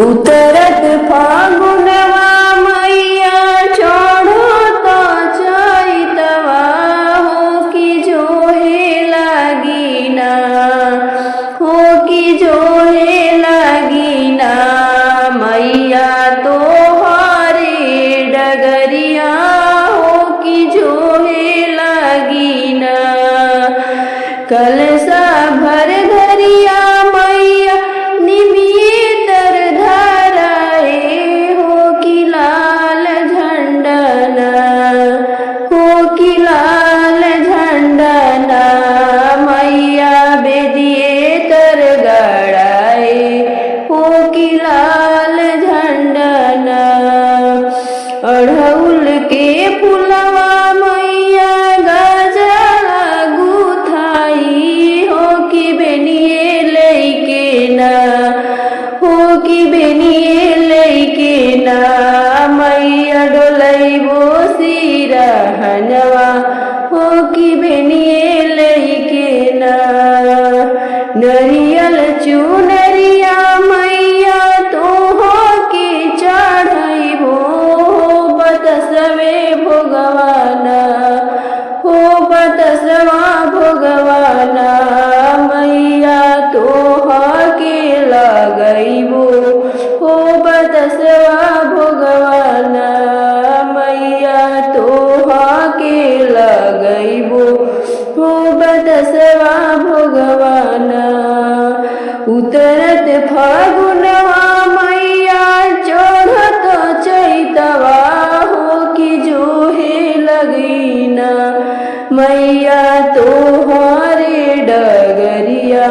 उतरत फागुनवा मैया चढ़ता चैतवा हो कि जोहे लागिना हो कि जोहे लागिना मैया तोहरे डगरिया हो कि जोहे लागिना कलसा भर धरिया मैया निमिये तर धराए हो कि लाल झंडना हो कि लाल झंडना मैया बेदिए तर गड़ाए हो कि लाल झंडना अड़हुल के फुलवा मैया गजला गुथाई हो कि बेनिए लैके ना हो कि बेनिए लैके ना मैया डोलैबो सिरहनवा हो कि बेनिए लैके ना नरियल चुनरिया मैया तोहो के चढ़ैबो बतसवे भोगवाना हो बतसवा भोगवाना मैया तोहा के लगैबो हो बतसवा भोगवाना मैया तोहा के लगैबो हो बतसवा भोगवाना उतरत फागुनवा मैया चढ़त चैतवा हो कि जोहे लगीना मैया तोहरे डगरिया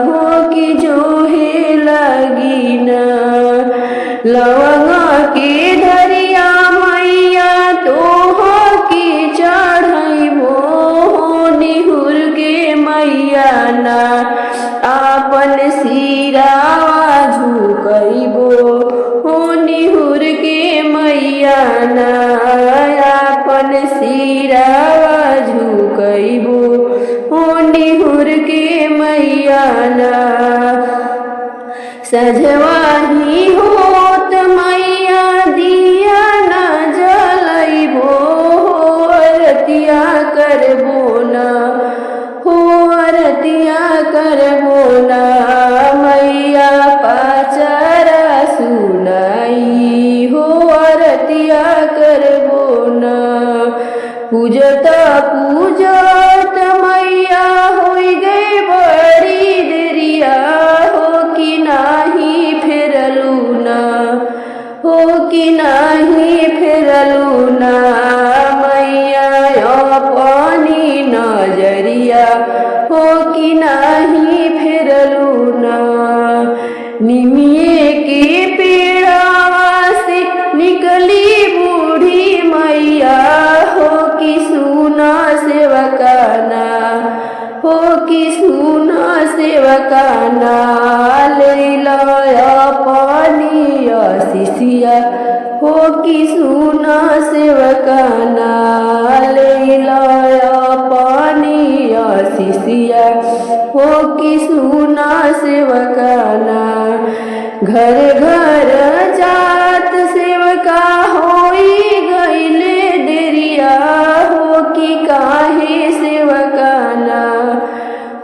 हो कि जोहे लगीना लवंगा के धरिया मैया तोहा के चढ़ैबो निहुर के मैया ना आपन सिरावा झुकैबो हो निहुर के मैया ना आपन सिरावा झुकैबो हो निहुर के मैया ना सजवाही होत मैया दिया ना जलैबो अरतिया करबो ना हो अरतिया करबो ना मैया पाचरा सुनाई हो अरतिया करबो ना पूजता पूजत मैया होई गए बड़ी देरिया हो कि नाही फेरलू ना हो कि नाही फेरलू ना मैया अपनी नजरिया हो कि नाही फेरलू ना निमिये के पेड़ावा से निकली बूढ़ी मैया हो कि सुना सेवकाना हो कि सुना सेवकाना लैला अपनी शिष्या हो कि सुना सेवकाना लैला अपनी शिष्या हो कि सुना सेवकाना घर घर जात सेवका होई गईले देरिया हो कि काहे सेवकाना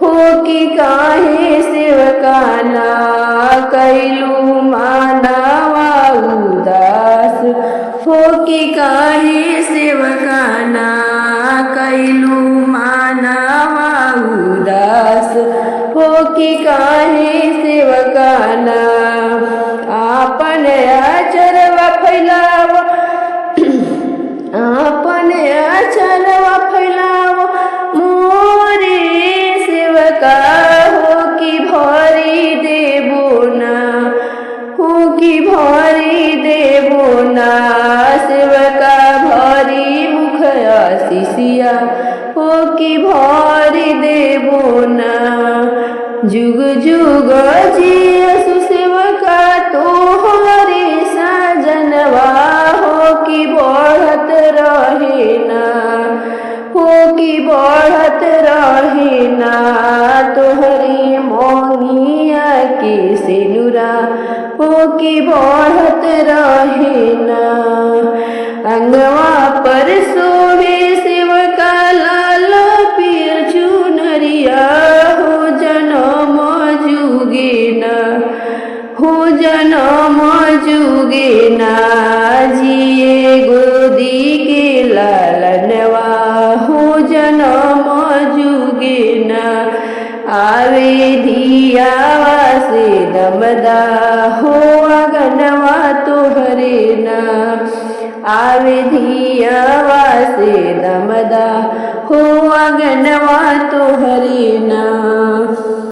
हो कि काहे सेवकाना कैलू मानवा उदास हो कि काहे सेवकाना कैलू मानवा उदास हो कि काहे सेवकाना आपन आचरवा फैलाव आपन आचरवा फैलाव मोरे सेवका हो कि भरी देबो ना हो कि भरी देबो ना सेवका भरी मुख शिष्या हो कि भरी देबो ना जुग जुग जियसु सेवका तोहरे साजनवा हो कि बढ़त रहे ना हो कि बढ़त रहे ना तोहरी मोनिया के सिनुरा हो कि बढ़त रहे ना। अंगवा पर सोवे शिव का लाल पीर चुनरिया हो जनम जुगे ना, हो जनम जुगे ना। जिए गोदी के लालनवा हो जनम जुगे ना। आवे धियावा से दमदा हो अगनवा तोहरे ना। आवे धियावा से दमदा हो अगनवा तोहरे ना।